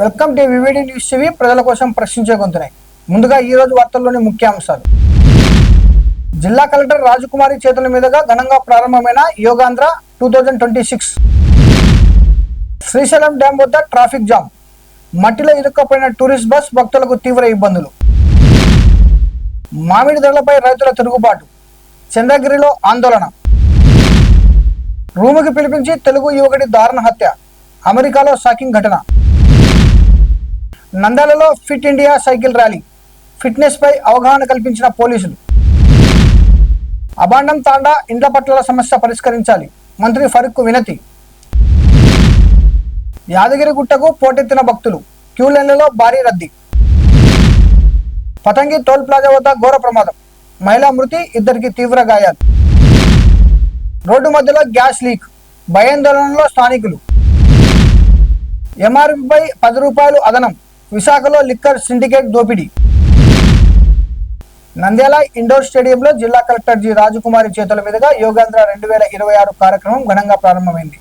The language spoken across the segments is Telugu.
Welcome to VVD news TV. ప్రజల కోసం ప్రశ్నించే గొంతునే. ముందుగా ఈ రోజు వార్తల్లోని ముఖ్యాంశాలు. జిల్లా కలెక్టర్ రాజకుమారి చేతుల మీదుగా ఘనంగా ప్రారంభమైన యోగాంధ్ర 2026. శ్రీశైలం డ్యాం వద్ద ట్రాఫిక్ జామ్, మట్టిలో ఇరుక్కుపోయిన టూరిస్ట్ బస్, భక్తులకు తీవ్ర ఇబ్బందులు. మామిడి ధరలపై రైతుల తిరుగుబాటు, చంద్రగిరిలో ఆందోళన. రూముకి పిలిపించి తెలుగు యువకుడి దారుణ హత్య, అమెరికాలో షాకింగ్ ఘటన. నంద్యాలలో fit India cycle rally, fitness పై అవగాహన కల్పించిన పోలీసులు. అబాండం తాండా ఇండ్ల పట్ల సమస్య పరిష్కరించాలి, మంత్రి ఫరూక్ వినతి. యాదగిరిగుట్టకు పోటెత్తిన భక్తులు, క్యూ లైన్లలో భారీ రద్దీ. పతంగి టోల్ ప్లాజా వద్ద ఘోర ప్రమాదం, మహిళా మృతి, ఇద్దరికి తీవ్ర గాయాలు. రోడ్డు మధ్యలో గ్యాస్ లీక్, భయాందోళనలో స్థానికులు. ఎంఆర్పీపై 10 రూపాయలు అదనం, విశాఖలో లిక్కర్ సిండికేట్ దోపిడీ. నంద్యాల ఇండోర్ స్టేడియంలో జిల్లా కలెక్టర్ జి రాజకుమారి చేతుల మీదుగా యోగాంధ్ర 2026 కార్యక్రమం ఘనంగా ప్రారంభమైంది.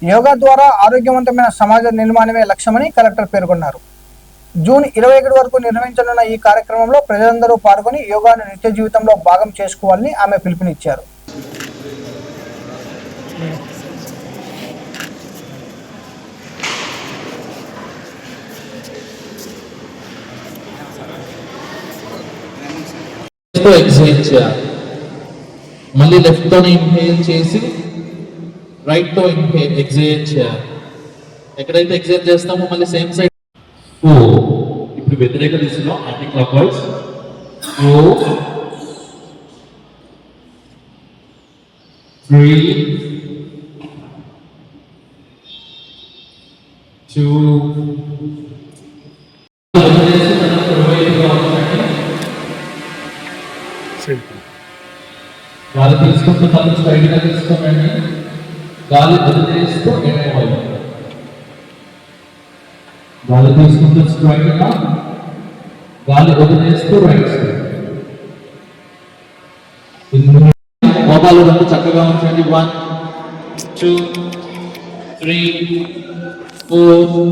యోగా ద్వారా ఆరోగ్యవంతమైన సమాజ నిర్మాణమే లక్ష్యమని కలెక్టర్ పేర్కొన్నారు. జూన్ 21 వరకు నిర్వహించనున్న ఈ కార్యక్రమంలో ప్రజలందరూ పాల్గొని యోగాను నిత్య జీవితంలో భాగం చేసుకోవాలని ఆమె పిలుపునిచ్చారు. ఎక్సైజ్ చేయాలి. మళ్ళీ లెఫ్ట్ తో ఇన్హేల్ చేసి రైట్ తో ఇన్హేల్ ఎక్సైజ్ చేయాలి. ఎక్కడైతే ఎక్సైజ్ చేస్తామో మళ్ళీ సేమ్ సైడ్. ఇప్పుడు వ్యతిరేక దిశలో యాంటీ క్లాక్ వైజ్ 4 3 2 గాలి తీసుకుంటూ తల స్ట్రైట్ గా తీసుకోండి. గాలి వదిలేస్తూ ఎడమవైపు, గాలి తీసుకుంటూ స్ట్రైట్ గా, గాలి వదిలేస్తూ రైట్ సైడ్. మోకాలు రెండు చక్కగా ఉంచండి. 1 2 3 4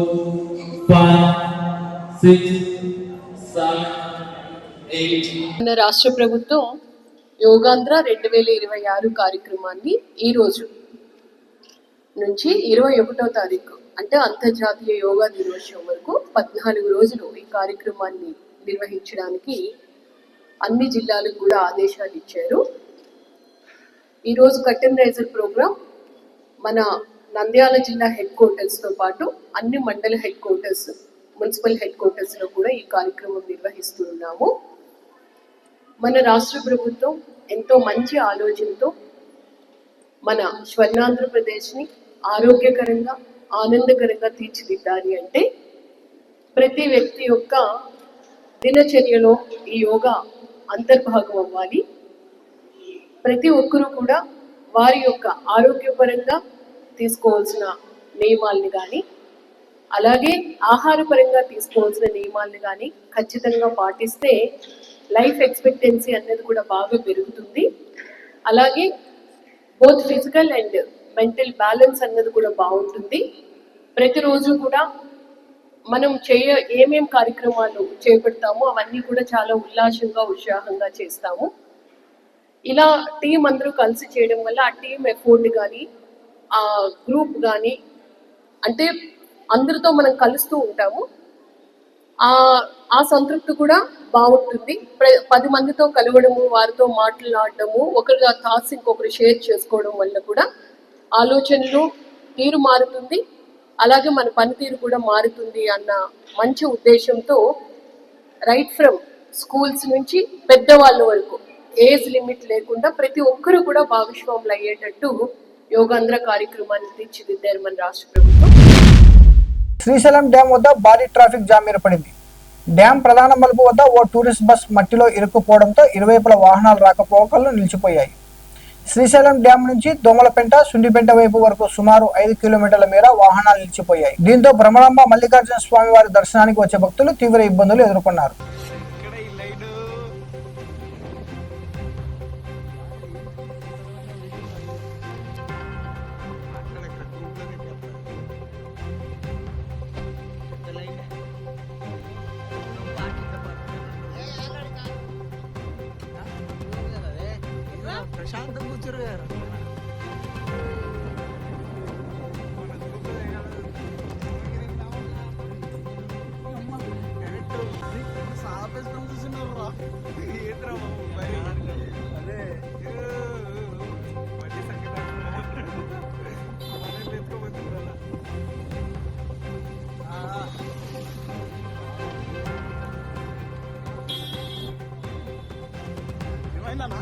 5 6 7 8. మన రాష్ట్ర ప్రభుత్వం యోగాంధ్ర 2026 కార్యక్రమాన్ని ఈ రోజు నుంచి 21వ తారీఖు అంటే అంతర్జాతీయ యోగా దినోత్సవం వరకు 14 రోజులు ఈ కార్యక్రమాన్ని నిర్వహించడానికి అన్ని జిల్లాలకు కూడా ఆదేశాలు ఇచ్చారు. ఈరోజు కర్టెన్ రైజర్ ప్రోగ్రాం మన నంద్యాల జిల్లా హెడ్ క్వార్టర్స్తో పాటు అన్ని మండల హెడ్ క్వార్టర్స్, మున్సిపల్ హెడ్ క్వార్టర్స్లో కూడా ఈ కార్యక్రమం నిర్వహిస్తున్నాము. మన రాష్ట్ర ప్రభుత్వం ఎంతో మంచి ఆలోచనతో మన స్వర్ణాంధ్రప్రదేశ్ని ఆరోగ్యకరంగా, ఆనందకరంగా తీర్చిదిద్దాలి అంటే ప్రతి వ్యక్తి యొక్క దినచర్యలో ఈ యోగా అంతర్భాగం అవ్వాలి. ప్రతి ఒక్కరూ కూడా వారి యొక్క ఆరోగ్యపరంగా తీసుకోవాల్సిన నియమాల్ని కానీ, అలాగే ఆహారపరంగా తీసుకోవాల్సిన నియమాల్ని కానీ ఖచ్చితంగా పాటిస్తే లైఫ్ ఎక్స్పెక్టెన్సీ అనేది కూడా బాగా పెరుగుతుంది. అలాగే both physical and mental balance అన్నది కూడా బాగుంటుంది. ప్రతిరోజు కూడా మనం ఏమేం కార్యక్రమాలు చేపడతామో అవన్నీ కూడా చాలా ఉల్లాసంగా, ఉత్సాహంగా చేస్తాము. ఇలా టీం అందరూ కలిసి చేయడం వల్ల ఆ టీం ఎఫోర్ట్ కానీ, ఆ గ్రూప్ కానీ, అంటే అందరితో మనం కలుస్తూ ఉంటాము, ఆ సంతృప్తి కూడా బాగుంటుంది. 10 మందితో కలవడము, వారితో మాట్లాడటము, ఒకరి థాట్స్ ఇంకొకరు షేర్ చేసుకోవడం వల్ల కూడా ఆలోచనలు తీరు మారుతుంది, అలాగే మన పనితీరు కూడా మారుతుంది అన్న మంచి ఉద్దేశంతో రైట్ ఫ్రమ్ స్కూల్స్ నుంచి పెద్దవాళ్ళ వరకు ఏజ్ లిమిట్ లేకుండా ప్రతి ఒక్కరూ కూడా భాగస్వాములు అయ్యేటట్టు యోగాంధ్ర కార్యక్రమాన్ని తీర్చిదిద్దారు మన రాష్ట్ర ప్రభుత్వం. శ్రీశైలం డ్యాం వద్ద భారీ ట్రాఫిక్ జామ్ ఏర్పడింది. డ్యాం ప్రధాన మలుపు వద్ద ఓ టూరిస్ట్ బస్ మట్టిలో ఇరుక్కుపోవడంతో ఇరువైపుల వాహనాలు రాకపోకలు నిలిచిపోయాయి. శ్రీశైలం డ్యాం నుంచి దోమలపెంట, సుండిపెంట వైపు వరకు సుమారు 5 కిలోమీటర్ల మేర వాహనాలు నిలిచిపోయాయి. దీంతో భ్రమరాంబ మల్లికార్జున స్వామి వారి దర్శనానికి వచ్చే భక్తులు తీవ్ర ఇబ్బందులు ఎదుర్కొన్నారు. లైన్ ప్రశాంతం కూర్చోరు గారు సాపేస్తాం చూస్తున్నారు రా ఏంట్రా అదే మళ్ళీ సంగతి ఎత్తుకోబోతున్నా ఏమైందన్నా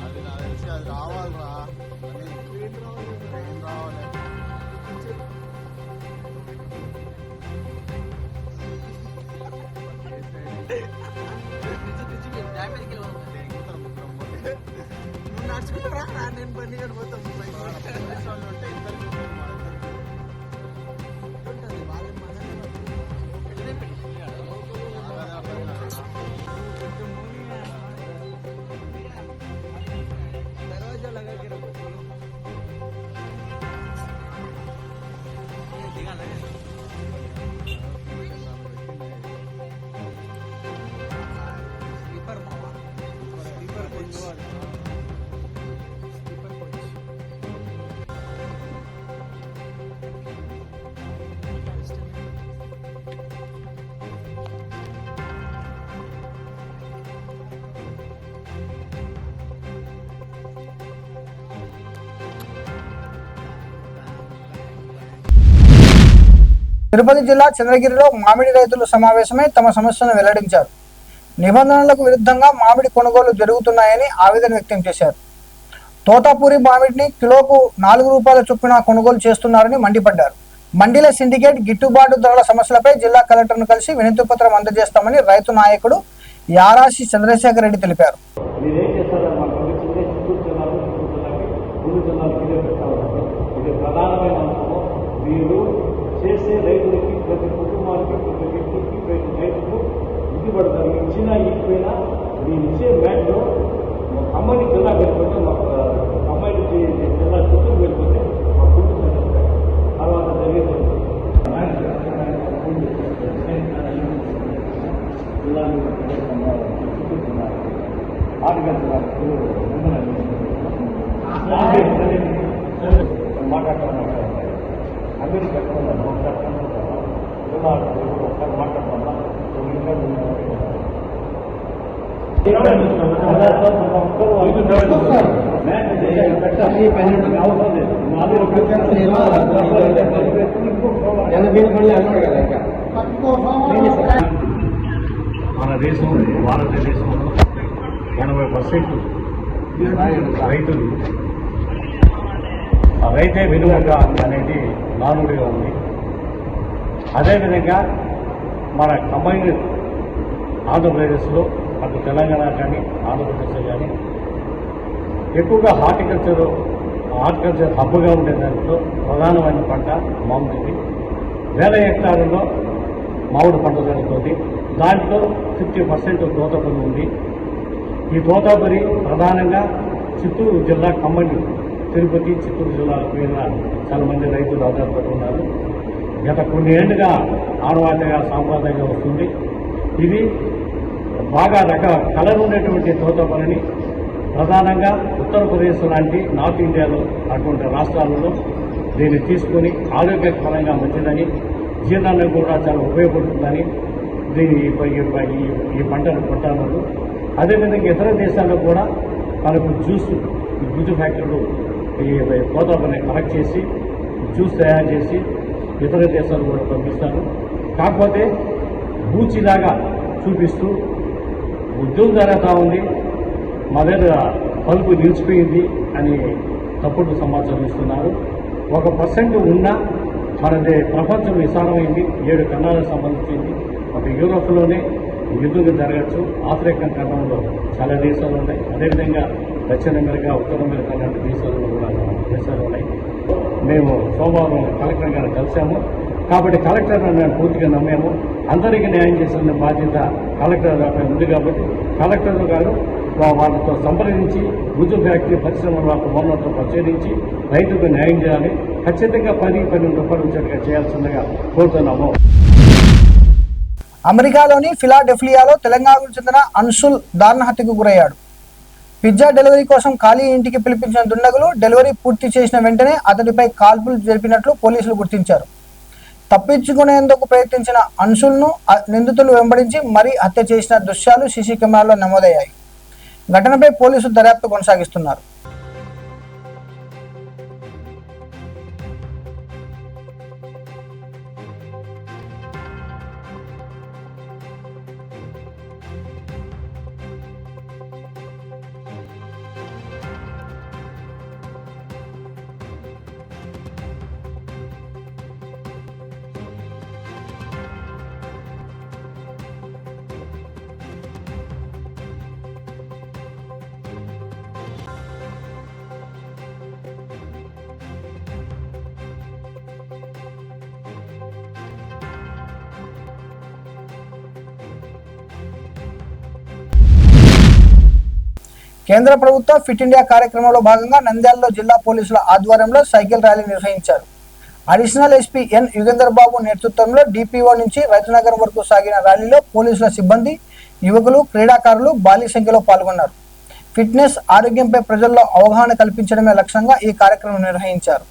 అది రావాలిరా ట్రైన్ రావాలి నువ్వు నడుచుకుంటారా నేను బండి కడిపోతాం ఉంటే ఇద్దరు తిరుపతి జిల్లా చంద్రగిరిలో మామిడి రైతులు సమావేశమై తమ సమస్యలను వెల్లడించారు. నిబంధనలకు విరుద్ధంగా మామిడి కొనుగోలు జరుగుతున్నాయని ఆవేదన వ్యక్తం చేశారు. తోతాపూరి మామిడిని కిలోకు 4 రూపాయల చొప్పున కొనుగోలు చేస్తున్నారని మండిపడ్డారు. మండీల సిండికేట్ గిట్టుబాటు ధరల సమస్యలపై జిల్లా కలెక్టర్ను కలిసి వినతి పత్రం అందజేస్తామని రైతు నాయకుడు యారాసి చంద్రశేఖర్ రెడ్డి తెలిపారు. చేసే రైతులకి ప్రతి కుటుంబానికి ప్రతి వ్యక్తికి ప్రతి రైతుకు గిట్టుబడతారు. ఇచ్చినా ఇచ్చిపోయినా మీరు ఇచ్చే మ్యాట్లో అమ్మాయి జిల్లా వెళ్ళిపోతే మాకు అమ్మాయి జిల్లా చుట్టూ వెళ్ళిపోతే మా కుటుంబం తర్వాత జరిగేది జిల్లా మాట్లాడుతున్నారు అందరూ పెట్టుకున్నాను ఒకసారి మాట్లాడుతున్నా మన దేశం భారతదేశంలో 80% రైతులు రైతే వెనుక అనేది నానుడిగా ఉంది. అదేవిధంగా మన కంబైన్డ్ ఆంధ్రప్రదేశ్లో అటు తెలంగాణ కానీ ఆంధ్రప్రదేశ్లో కానీ ఎక్కువగా హార్టికల్చర్ హబ్గా ఉండే దాంట్లో ప్రధానమైన పంట మామిడి. 1000 హెక్టార్లలో మామిడి పంట జరుగుతుంది. దాంట్లో 50% తోతాపురి ఉంది. ఈ తోతాపురి ప్రధానంగా చిత్తూరు జిల్లా కంబైన్డ్ తిరుపతి చిత్తూరు జిల్లాల మీద చాలా మంది రైతులు ఆధారపడి ఉన్నారు. గత కొన్ని ఏళ్లుగా ఆనవాయితీగా సాంప్రదాయంగా వస్తుంది. ఇది బాగా కలర్ ఉండేటువంటి తోతాపురిని ప్రధానంగా ఉత్తరప్రదేశ్ లాంటి నార్త్ ఇండియాలో అటువంటి రాష్ట్రాలలో దీన్ని తీసుకొని ఆరోగ్యపరంగా మంచిదని, జీర్ణానికి కూడా చాలా ఉపయోగపడుతుందని దీని ఈ పంటను కొంటున్నారు. అదేవిధంగా ఇతర దేశాల్లో కూడా మనకు గుజ్జు ఫ్యాక్టరీలు ఈ తోతాపురిని కలెక్ట్ చేసి జ్యూస్ తయారు చేసి ఇతర దేశాలు కూడా పంపిస్తారు. కాకపోతే బూచిలాగా చూపిస్తూ ఉద్యోగం జరుగుతూ ఉంది, మా దగ్గర పలుపు నిలిచిపోయింది అని తప్పుడు సమాచారం ఇస్తున్నారు. 1% ఉన్నా మనది ప్రపంచం విశాలమైంది. 7 ఖండాలకు సంబంధించింది. ఒక యూరోప్లోనే యుద్ధం జరగచ్చు. ఆఫ్రికా ఖండంలో చాలా దేశాలు ఉన్నాయి. అదేవిధంగా దక్షిణ అమెరికా, ఉత్తర అమెరికా లాంటి దేశాల్లో కూడా దేశాలు ఉన్నాయి. మేము సోమవారం కలెక్టర్ గారిని కలిసాము. కాబట్టి కలెక్టర్ నేను పూర్తిగా నమ్మాము. అందరికీ న్యాయం చేసిన బాధ్యత కలెక్టర్ గారిపై ఉంది. కాబట్టి కలెక్టర్ గారు వాళ్ళతో సంప్రదించి గుజు ఫ్యాక్టరీ పరిశ్రమల వాళ్ళ ఓనర్తో పరిశీలించి రైతుకు న్యాయం చేయాలి. ఖచ్చితంగా 10-12 రూపాయలు వచ్చేట్టుగా చేయాల్సిందిగా కోరుతున్నాము. అమెరికాలోని ఫిలాడెల్ఫియాలో తెలంగాణకు చెందిన అన్సుల్ దారుణ హత్యకు గురయ్యాడు. పిజ్జా డెలివరీ కోసం ఖాళీ ఇంటికి పిలిపించిన దుండగులు డెలివరీ పూర్తి చేసిన వెంటనే అతడిపై కాల్పులు జరిపినట్లు పోలీసులు గుర్తించారు. తప్పించుకునేందుకు ప్రయత్నించిన అన్సుల్ను నిందితులు వెంబడించి మరీ హత్య చేసిన దృశ్యాలు సీసీ కెమెరాలో నమోదయ్యాయి. ఘటనపై పోలీసులు దర్యాప్తు కొనసాగిస్తున్నారు. కేంద్ర ప్రభుత్వ ఫిట్ ఇండియా కార్యక్రమంలో భాగంగా నంద్యాలలో జిల్లా పోలీసుల ఆధ్వర్యంలో సైకిల్ ర్యాలీ నిర్వహించారు. అడిషనల్ ఎస్పీ ఎన్ యుగేందర్ బాబు నేతృత్వంలో డిపిఓ నుంచి రైతునగర్ వరకు సాగిన ర్యాలీలో పోలీసుల సిబ్బంది, యువకులు, క్రీడాకారులు భారీ సంఖ్యలో పాల్గొన్నారు. ఫిట్నెస్, ఆరోగ్యంపై ప్రజల్లో అవగాహన కల్పించడమే లక్ష్యంగా ఈ కార్యక్రమం నిర్వహించారు.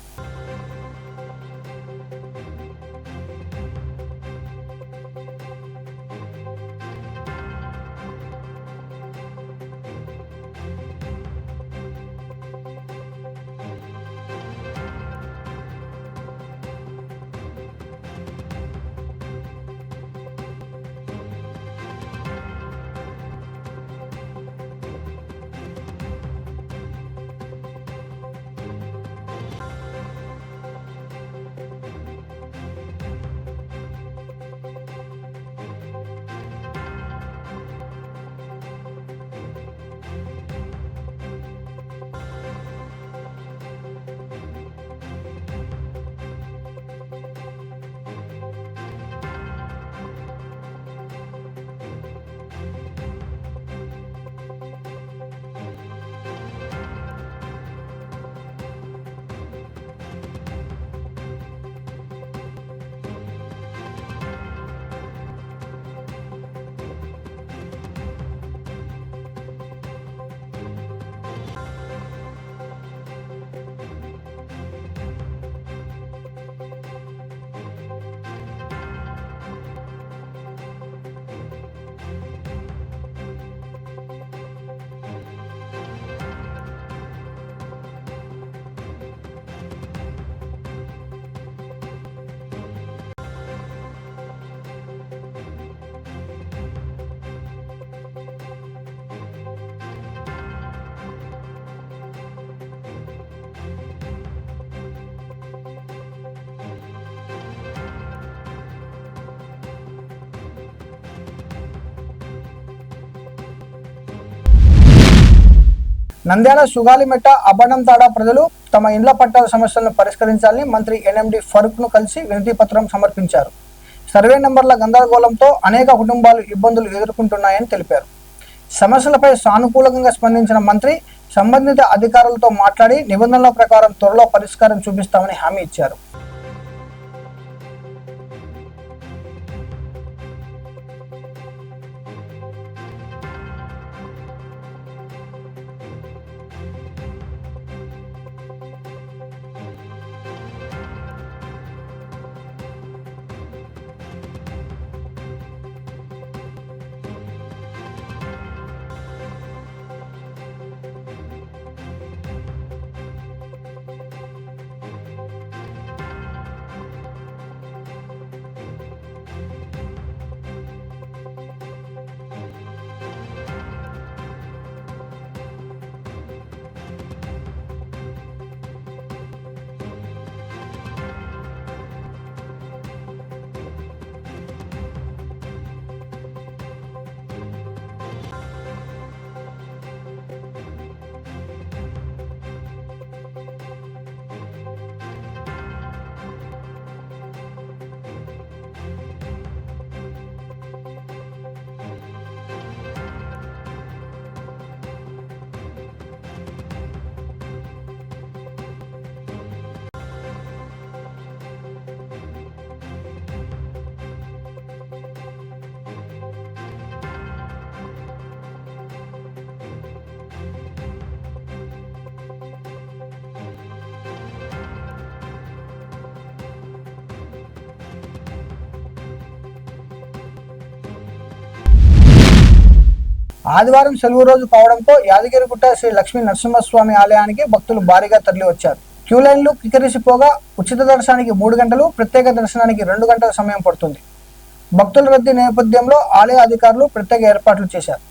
నంద్యాల సుగాలిమెట్ట, అబ్బడంతాడ ప్రజలు తమ ఇండ్ల పట్టాల సమస్యలను పరిష్కరించాలని మంత్రి ఎన్ఎండి ఫరూక్ ను కలిసి వినతి పత్రం సమర్పించారు. సర్వే నంబర్ల గందరగోళంతో అనేక కుటుంబాలు ఇబ్బందులు ఎదుర్కొంటున్నాయని తెలిపారు. సమస్యలపై సానుకూలంగా స్పందించిన మంత్రి సంబంధిత అధికారులతో మాట్లాడి నిబంధనల ప్రకారం త్వరలో పరిష్కారం చూపిస్తామని హామీ ఇచ్చారు. ఆదివారం సెలవు రోజు కావడంతో యాదగిరిగుట్ట శ్రీ లక్ష్మీ నరసింహస్వామి ఆలయానికి భక్తులు భారీగా తరలివచ్చారు. క్యూ లైన్లు కిక్కిరిసిపోగా ఉచిత దర్శనానికి 3 గంటలు, ప్రత్యేక దర్శనానికి 2 గంటల సమయం పడుతుంది. భక్తుల రద్దీ నేపథ్యంలో ఆలయ అధికారులు ప్రత్యేక ఏర్పాట్లు చేశారు.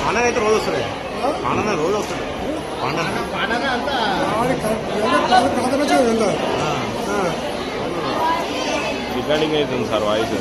ఆనంద అయితే రోజు వస్తుంది, ఆనంద రోజు వస్తుంది. రికార్డింగ్ అవుతుంది సార్ వాయిస్.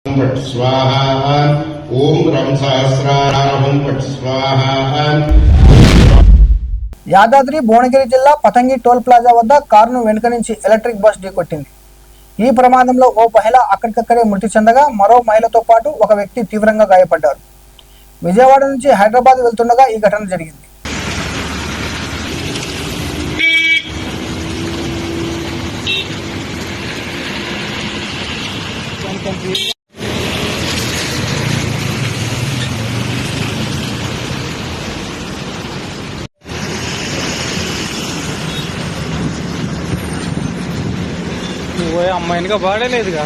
पट स्वाहा ओम रम सहस्रारं पट स्वाहा. యాదాద్రి భువనగిరి జిల్లా పతంగి టోల్ ప్లాజా వద్ద కారును వెనుక నుంచి ఎలక్ట్రిక్ బస్ ఢీకొట్టింది. ఈ ప్రమాదంలో ఓ మహిళ అక్కడికక్కడే మృతి చెందగా మరో మహిళతో పాటు ఒక వ్యక్తి తీవ్రంగా గాయపడ్డారు. విజయవాడ నుంచి హైదరాబాద్ వెళ్తుండగా ఈ ఘటన జరిగింది. అమ్మాయినిగా బాడలేదుగా.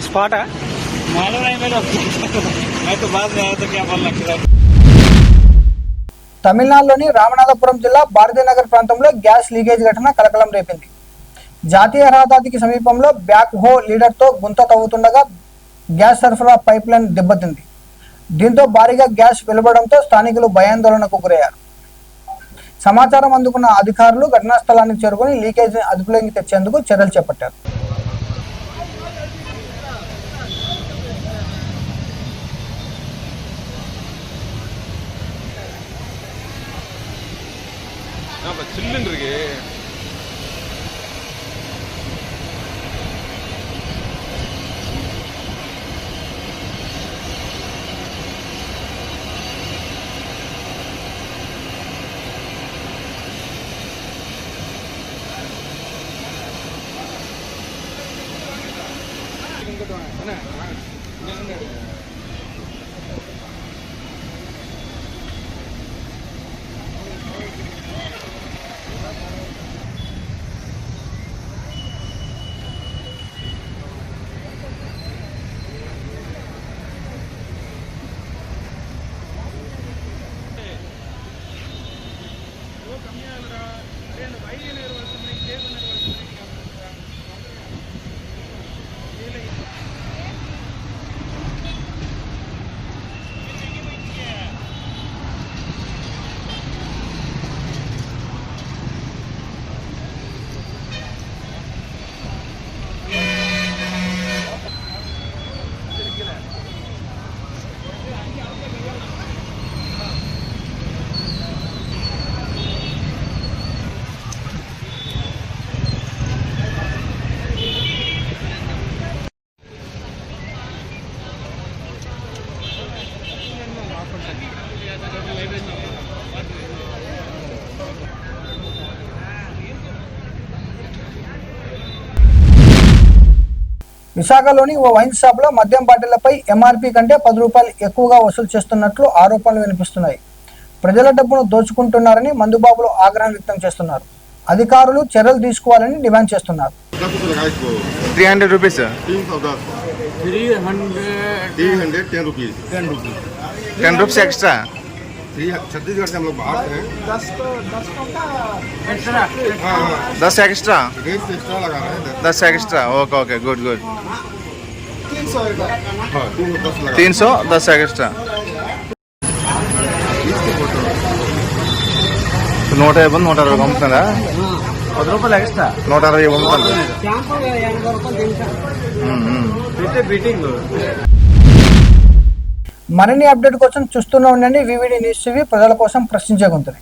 स्पॉट है मालूम नहीं मैं तो बात में आया था क्या बोल लगता. తమిళనాడులోని రామనాథపురం జిల్లా భారతీనగర్ ప్రాంతంలో గ్యాస్ లీకేజ్ ఘటన కలకలం రేపింది. జాతీయ రహదారికి సమీపంలో బ్యాక్ హో లీడర్తో గుంత తవ్వుతుండగా గ్యాస్ సరఫరా పైప్ లైన్ దెబ్బతింది. దీంతో భారీగా గ్యాస్ వెలువడంతో స్థానికులు భయాందోళనకు గురయ్యారు. సమాచారం అందుకున్న అధికారులు ఘటనా స్థలానికి చేరుకుని లీకేజీని అదుపులోకి తెచ్చేందుకు చర్యలు చేపట్టారు. சில்லுன்னு విశాఖలోని ఓ వైన్ షాప్లో మద్యం బాటిళ్లపై ఎంఆర్పీ కంటే 10 రూపాయలు ఎక్కువగా వసూలు చేస్తున్నట్లు ఆరోపణలు వినిపిస్తున్నాయి. ప్రజల డబ్బును దోచుకుంటున్నారని మందుబాబులు ఆగ్రహం వ్యక్తం చేస్తున్నారు. అధికారులు చర్యలు తీసుకోవాలని డిమాండ్ చేస్తున్నారు. 300 rupees, sir. 310 rupees 10 rupees extra. Chhattisgarh से हम लोग बाहर हैं 10 extra. रेट एक्स्ट्रा लगा रहे हैं 10 extra. Okay, okay, good, good. 310 लगा 300, 10 extra. 150, 160 అమ్ముతుందా? 10 రూపాయలు ఎక్స్ట్రా 160 అమ్ముతుంది. షాంపూ 80 రూపాయలు తెలుసా బీటింగ్. మరిన్ని అప్డేట్ కోసం చూస్తూనే ఉండండి వివిడి న్యూస్ టీవీ, ప్రజల కోసం ప్రశ్నించే గొంతుని.